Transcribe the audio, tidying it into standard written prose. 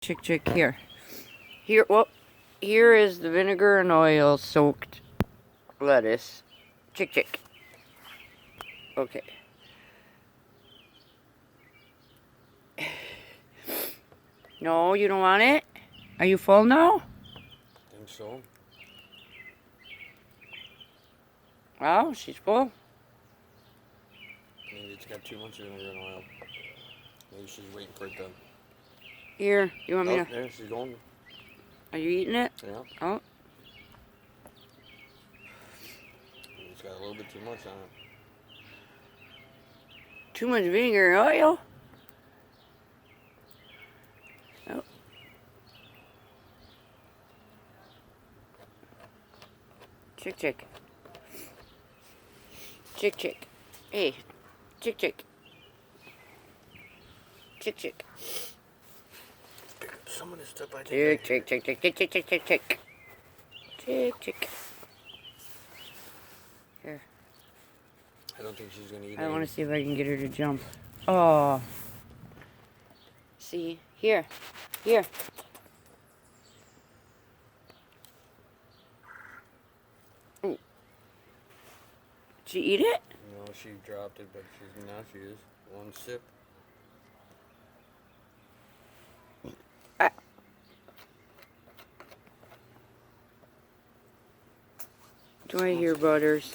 Chick, chick, here. Here, well, here is the vinegar and oil soaked lettuce. Chick, chick. Okay. No, you don't want it? Are you full now? I think so. Oh, she's full. Maybe it's got too much vinegar and oil. Maybe she's waiting for it to... Here, you want me to... there she's going. Are you eating it? Yeah. Oh. It's got a little bit too much on it. Too much vinegar and oil? Oh. Chick, chick. Chick, chick. Hey, chick, chick. Chick, chick. Some of this stuff I Chick, think... chick, chick, chick, chick, chick, chick, chick. Chick, chick. Here. I don't think she's going to eat it. I want to see if I can get her to jump. Oh. See? Here. Here. Ooh. Did she eat it? No, she dropped it, but now she is. One sip. Do I hear Butters?